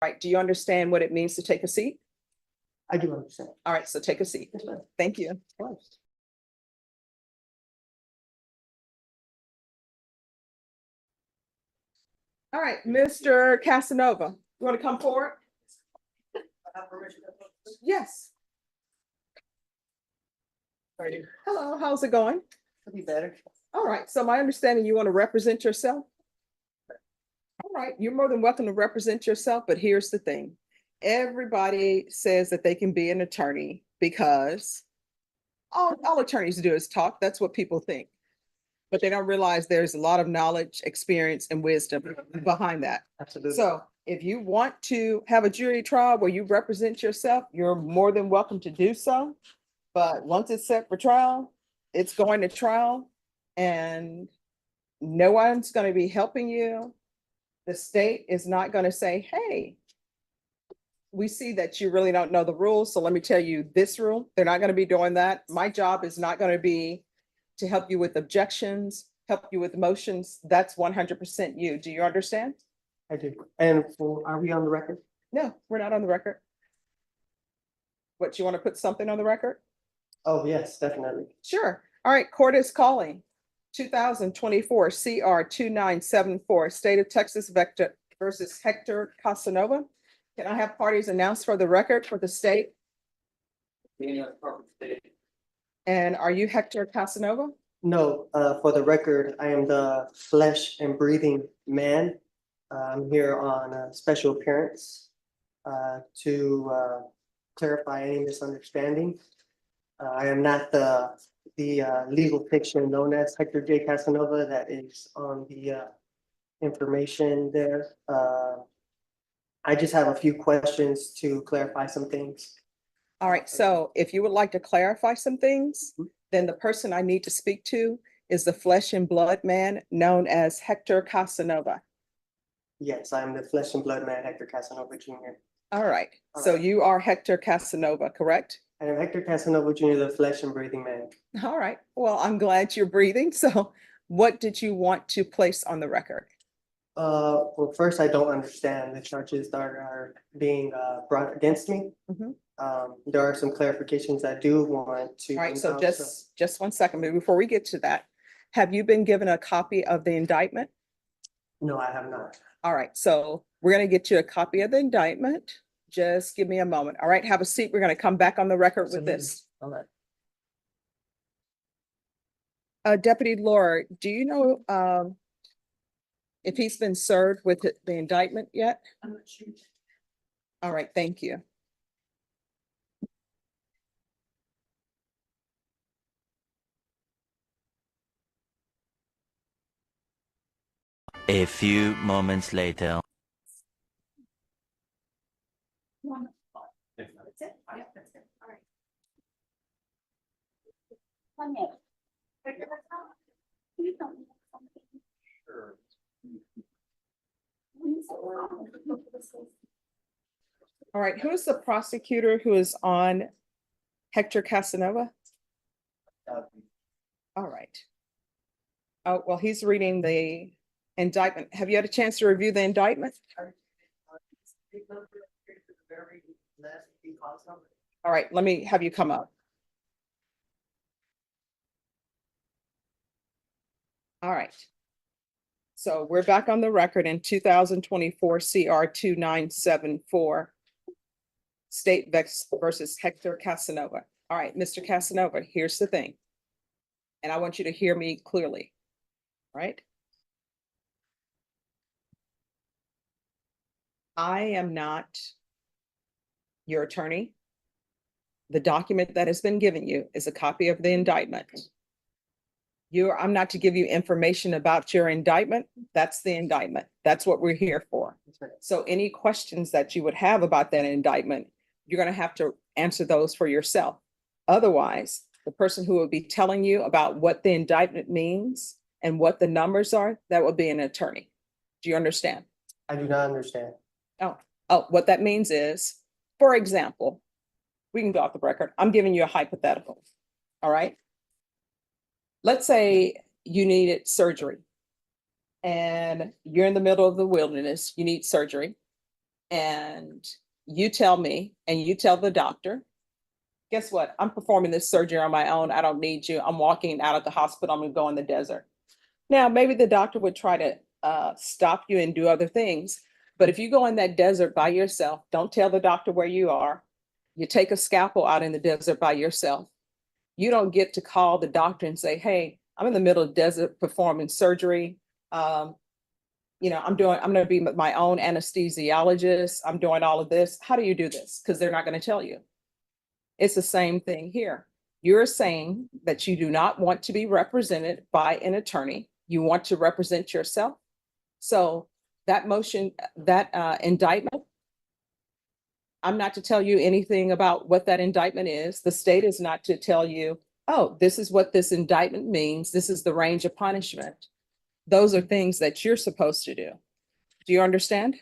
Right, do you understand what it means to take a seat? I do understand. All right, so take a seat. Yes, ma'am. Thank you. Of course. All right, Mr. Casanova, you want to come forward? Yes. Hello, how's it going? Could be better. All right, so my understanding, you want to represent yourself? All right, you're more than welcome to represent yourself, but here's the thing. Everybody says that they can be an attorney because all attorneys do is talk. That's what people think. But they don't realize there's a lot of knowledge, experience, and wisdom behind that. Absolutely. So if you want to have a jury trial where you represent yourself, you're more than welcome to do so. But once it's set for trial, it's going to trial and no one's going to be helping you. The state is not going to say, hey, we see that you really don't know the rules. So let me tell you this rule. They're not going to be doing that. My job is not going to be to help you with objections, help you with motions. That's 100% you. Do you understand? I do. And are we on the record? No, we're not on the record. What, you want to put something on the record? Oh, yes, definitely. Sure. All right, court is calling 2024 CR 2974, State of Texas Vector versus Hector Casanova. Can I have parties announced for the record for the state? And are you Hector Casanova? No, for the record, I am the flesh and breathing man. I'm here on a special appearance to clarify any misunderstanding. I am not the legal fiction known as Hector J. Casanova that is on the information there. I just have a few questions to clarify some things. All right, so if you would like to clarify some things, then the person I need to speak to is the flesh and blood man known as Hector Casanova. Yes, I'm the flesh and blood man, Hector Casanova Jr. All right, All so right. you are Hector Casanova, correct? I am Hector Casanova Jr., the flesh and breathing man. All right, well, I'm glad you're breathing. So what did you want to place on the record? Well, first, I don't understand the charges that are being brought against me. Mhm. There are some clarifications I do want to. All right, so announce. just 1 second, but before we get to that, have you been given a copy of the indictment? No, I have not. All right, so we're gonna get you a copy of the indictment. Just give me a moment. All right, have a seat. We're gonna come back on the record with this. All right. Deputy Laura, do you know if he's been served with the indictment yet? I'm not sure. All right, thank you. A few moments later. That's it? Yeah, that's it. All right. 1 minute. Please don't make something. Sure. All right, who is the prosecutor who is on Hector Casanova? All right. Oh, well, he's reading the indictment. Have you had a chance to review the indictment? All right, let me have you come up. All right. So we're back on the record in 2024 CR 2974, State Vex versus Hector Casanova. All right, Mr. Casanova, here's the thing. And I want you to hear me clearly, right? I am not your attorney. The document that has been given you is a copy of the indictment. I'm not to give you information about your indictment. That's the indictment. That's what we're here for. So any questions that you would have about that indictment, you're going to have to answer those for yourself. Otherwise, the person who will be telling you about what the indictment means and what the numbers are, that will be an attorney. Do you understand? I do not understand. Oh, what that means is, for example, we can go off the record. I'm giving you a hypothetical. All right. Let's say you needed surgery and you're in the middle of the wilderness, you need surgery. and you tell me and you tell the doctor, guess what? I'm performing this surgery on my own. I don't need you. I'm walking out of the hospital. I'm gonna go in the desert. Now, maybe the doctor would try to stop you and do other things. But if you go in that desert by yourself, don't tell the doctor where you are. You take a scalpel out in the desert by yourself. You don't get to call the doctor and say, hey, I'm in the middle of the desert performing surgery. I'm going to be my own anesthesiologist. I'm doing all of this. How do you do this? Because they're not going to tell you. It's the same thing here. You're saying that you do not want to be represented by an attorney. You want to represent yourself. So that motion, that indictment, I'm not to tell you anything about what that indictment is. The state is not to tell you, oh, this is what this indictment means. This is the range of punishment. Those are things that you're supposed to do. Do you understand?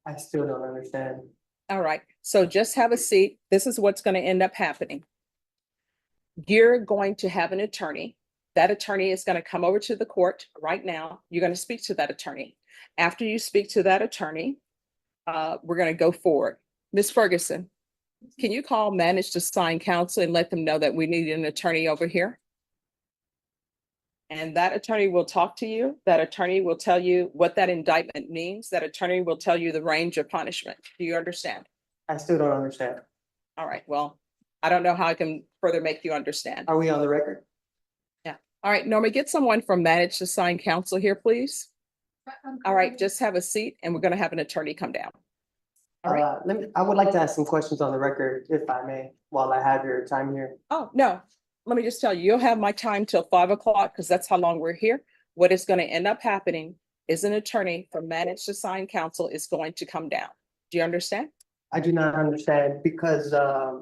I still don't understand. All right. So just have a seat. This is what's going to end up happening. You're going to have an attorney. That attorney is going to come over to the court right now. You're going to speak to that attorney. After you speak to that attorney, we're going to go forward. Ms. Ferguson, can you call manage to sign counsel and let them know that we need an attorney over here? And that attorney will talk to you. That attorney will tell you what that indictment means. That attorney will tell you the range of punishment. Do you understand? I still don't understand. All right. Well, I don't know how I can further make you understand. Are we on the record? All right, Norma, get someone from manage to sign counsel here, please. All right, just have a seat and we're going to have an attorney come down. All right. I would like to ask some questions on the record, if I may, while I have your time here. Oh, no, let me just tell you, you'll have my time till 5 o'clock because that's how long we're here. What is going to end up happening is an attorney from manage to sign counsel is going to come down. Do you understand? I do not understand because I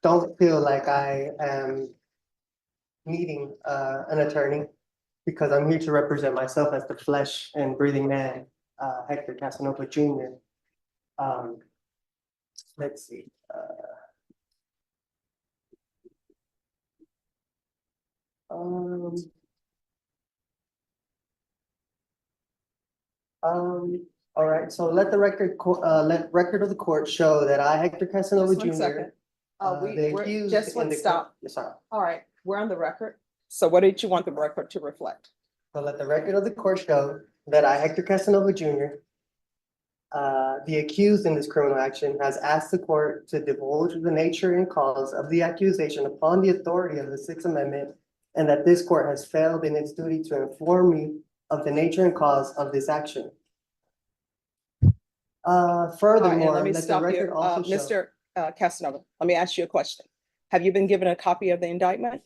don't feel like I am needing an attorney because I'm here to represent myself as the flesh and breathing man, Hector Casanova Jr. Let's see. All right, so let the record of the court show that I, Hector Casanova Just one Jr. second. the We're accused just in one the stop. Yes, sorry. All right, we're on the record. So what did you want the record to reflect? So let the record of the court show that I, Hector Casanova Jr., the accused in this criminal action, has asked the court to divulge the nature and cause of the accusation upon the authority of the Sixth Amendment, and that this court has failed in its duty to inform me of the nature and cause of this action. Furthermore, Let me let the stop record you. also show. Mr. Casanova, let me ask you a question. Have you been given a copy of the indictment?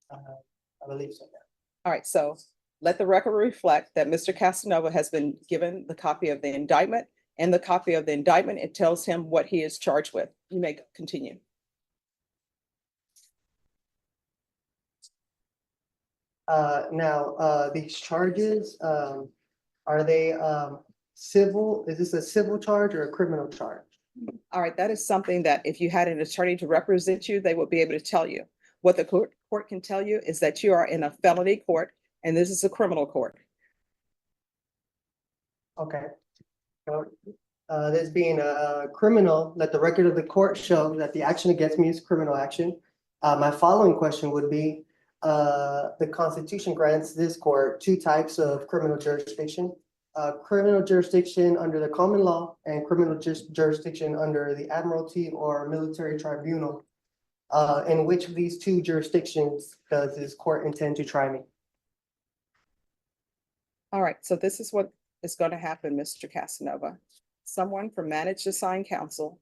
I believe so, yeah. All right, so let the record reflect that Mr. Casanova has been given the copy of the indictment. And the copy of the indictment, it tells him what he is charged with. You may continue. These charges, are they civil? Is this a civil charge or a criminal charge? All right, that is something that if you had an attorney to represent you, they would be able to tell you. What the court can tell you is that you are in a felony court and this is a criminal court. Okay. So, this being a criminal, let the record of the court show that the action against me is criminal action. My following question would be, the Constitution grants this court two types of criminal jurisdiction. Criminal jurisdiction under the common law and criminal jurisdiction under the Admiralty or military tribunal. In which of these two jurisdictions does this court intend to try me? All right, so this is what is going to happen, Mr. Casanova. Someone from manage to sign counsel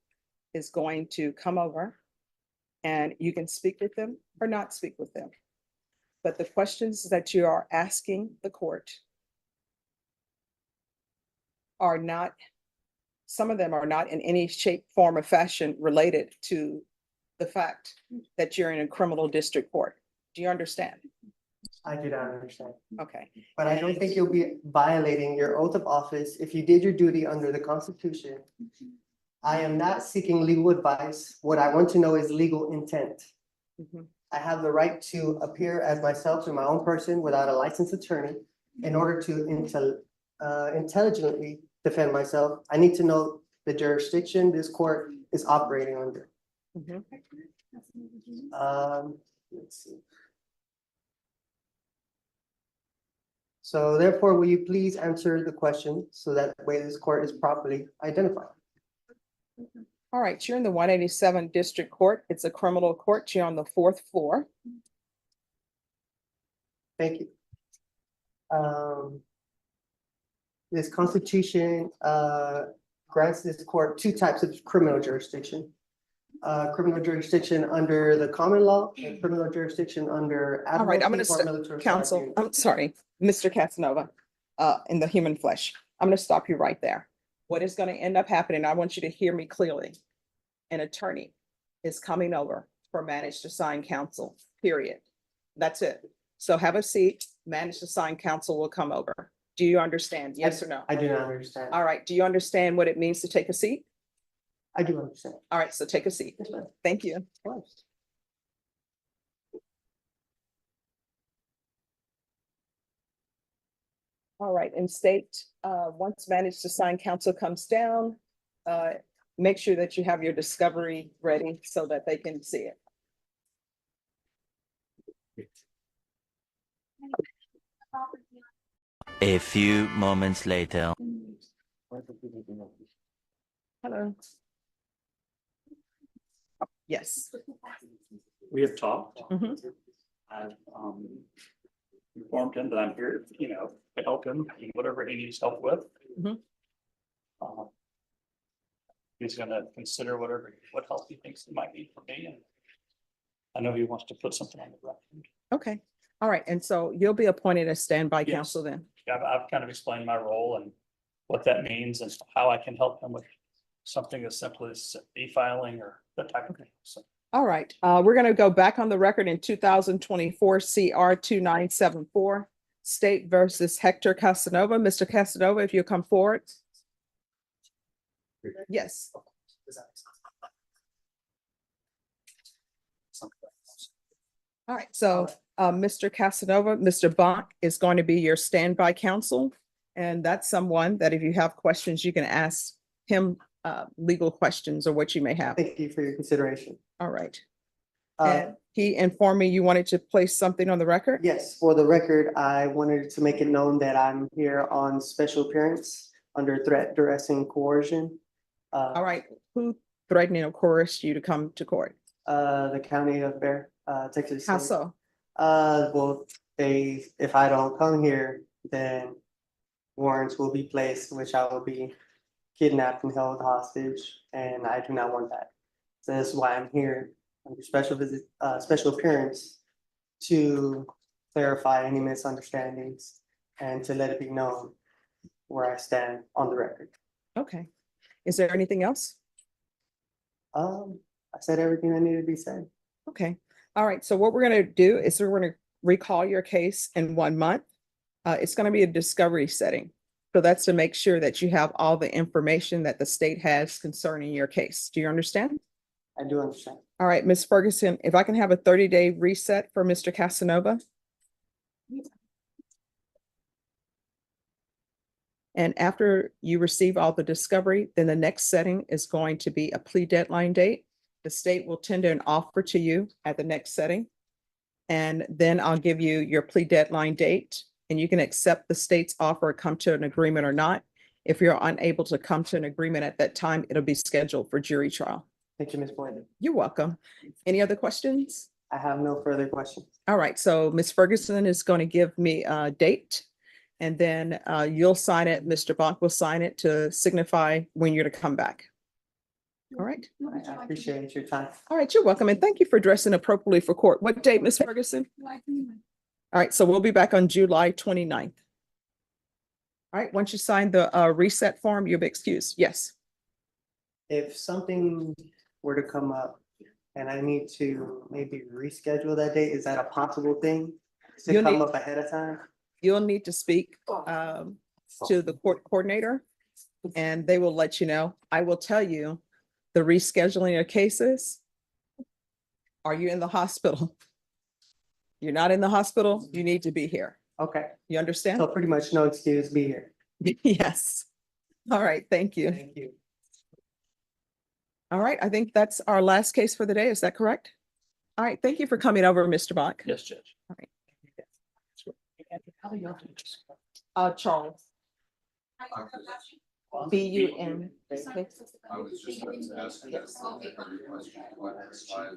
is going to come over and you can speak with them or not speak with them. But the questions that you are asking the court are not, some of them are not in any shape, form, or fashion related to the fact that you're in a criminal district court. Do you understand? I do not understand. Okay. But I don't think you'll be violating your oath of office if you did your duty under the Constitution. I am not seeking legal advice. What I want to know is legal intent. Mhm. I have the right to appear as myself in my own person without a licensed attorney. in order to intelligently defend myself, I need to know the jurisdiction this court is operating under. Mhm. Let's see. So therefore, will you please answer the question so that way this court is properly identified? All right, you're in the 187 District Court. It's a criminal court. You're on the 4th floor. Thank you. This constitution grants this court two types of criminal jurisdiction. Criminal jurisdiction under the common law and criminal jurisdiction under. All right, I'm admiralty gonna or military Counsel, tribunal. I'm sorry, Mr. Casanova, in the human flesh. I'm gonna stop you right there. What is gonna end up happening, I want you to hear me clearly. An attorney is coming over for managed assigned counsel, period. That's it. So have a seat, managed assigned counsel will come over. Do you understand? Yes or no? I do not understand. All right, do you understand what it means to take a seat? I do understand. All right, so take a seat. Yes, ma'am. Thank you. Of course. All right, and state, once managed assigned counsel comes down, make sure that you have your discovery ready so that they can see it. A few moments later. Hello. Yes. We have talked. Mhm. I've informed him that I'm here, to help him in whatever he needs help with. Mhm. He's gonna consider what help he thinks he might need from me, and I know he wants to put something on the record. Okay. All right, and so you'll be appointed as standby Yes. counsel then? I've kind of explained my role and what that means and how I can help him with something as simple as e-filing or that type of thing. So All right, we're gonna go back on the record in 2024 CR 2974, State versus Hector Casanova. Mr. Casanova, if you'll come forward. Yes. All right, so Mr. Casanova, Mr. Bonk is going to be your standby counsel. And that's someone that if you have questions, you can ask him legal questions or what you may have. Thank you for your consideration. All right. Uh, And he informed me you wanted to place something on the record? yes, for the record, I wanted to make it known that I'm here on special appearance under threat, duress, and coercion. All right, who threatened or coerced you to come to court? The county of Bear, Texas. How State. so? Well, if I don't come here, then warrants will be placed, which I will be kidnapped and held hostage, and I do not want that. So that's why I'm here under special appearance to clarify any misunderstandings and to let it be known where I stand on the record. Okay. Is there anything else? I said everything that needed to be said. Okay. All right. So what we're going to do is we're going to recall your case in 1 month. It's going to be a discovery setting. So that's to make sure that you have all the information that the state has concerning your case. Do you understand? I do understand. All right, Ms. Ferguson, if I can have a 30-day reset for Mr. Casanova. And after you receive all the discovery, then the next setting is going to be a plea deadline date. The state will tender an offer to you at the next setting. And then I'll give you your plea deadline date and you can accept the state's offer, or come to an agreement or not. If you're unable to come to an agreement at that time, it'll be scheduled for jury trial. Thank you, Ms. Boyd. You're welcome. Any other questions? I have no further questions. All right, so Ms. Ferguson is going to give me a date. And then you'll sign it, Mr. Bonk will sign it to signify when you're to come back. All right. I appreciate your time. All right, you're welcome. And thank you for dressing appropriately for court. What date, Ms. Ferguson? All right, so we'll be back on July 29th. All right, once you sign the reset form, you'll be excused. Yes. If something were to come up and I need to maybe reschedule that date, is that a possible thing? To You'll come need- up ahead of time? You'll need to speak to the court coordinator and they will let you know. I will tell you the rescheduling of cases. Are you in the hospital? You're not in the hospital, you need to be here. Okay, You understand? so pretty much no excuse, be here. Yes. All right, thank you. Thank you. All right, I think that's our last case for the day. Is that correct? All right, thank you for coming over, Mr. Bach. Yes, Judge. All right. How do you have to just- Charles, B-U-N. I was I was just about to ask. Yes. Every question, what has five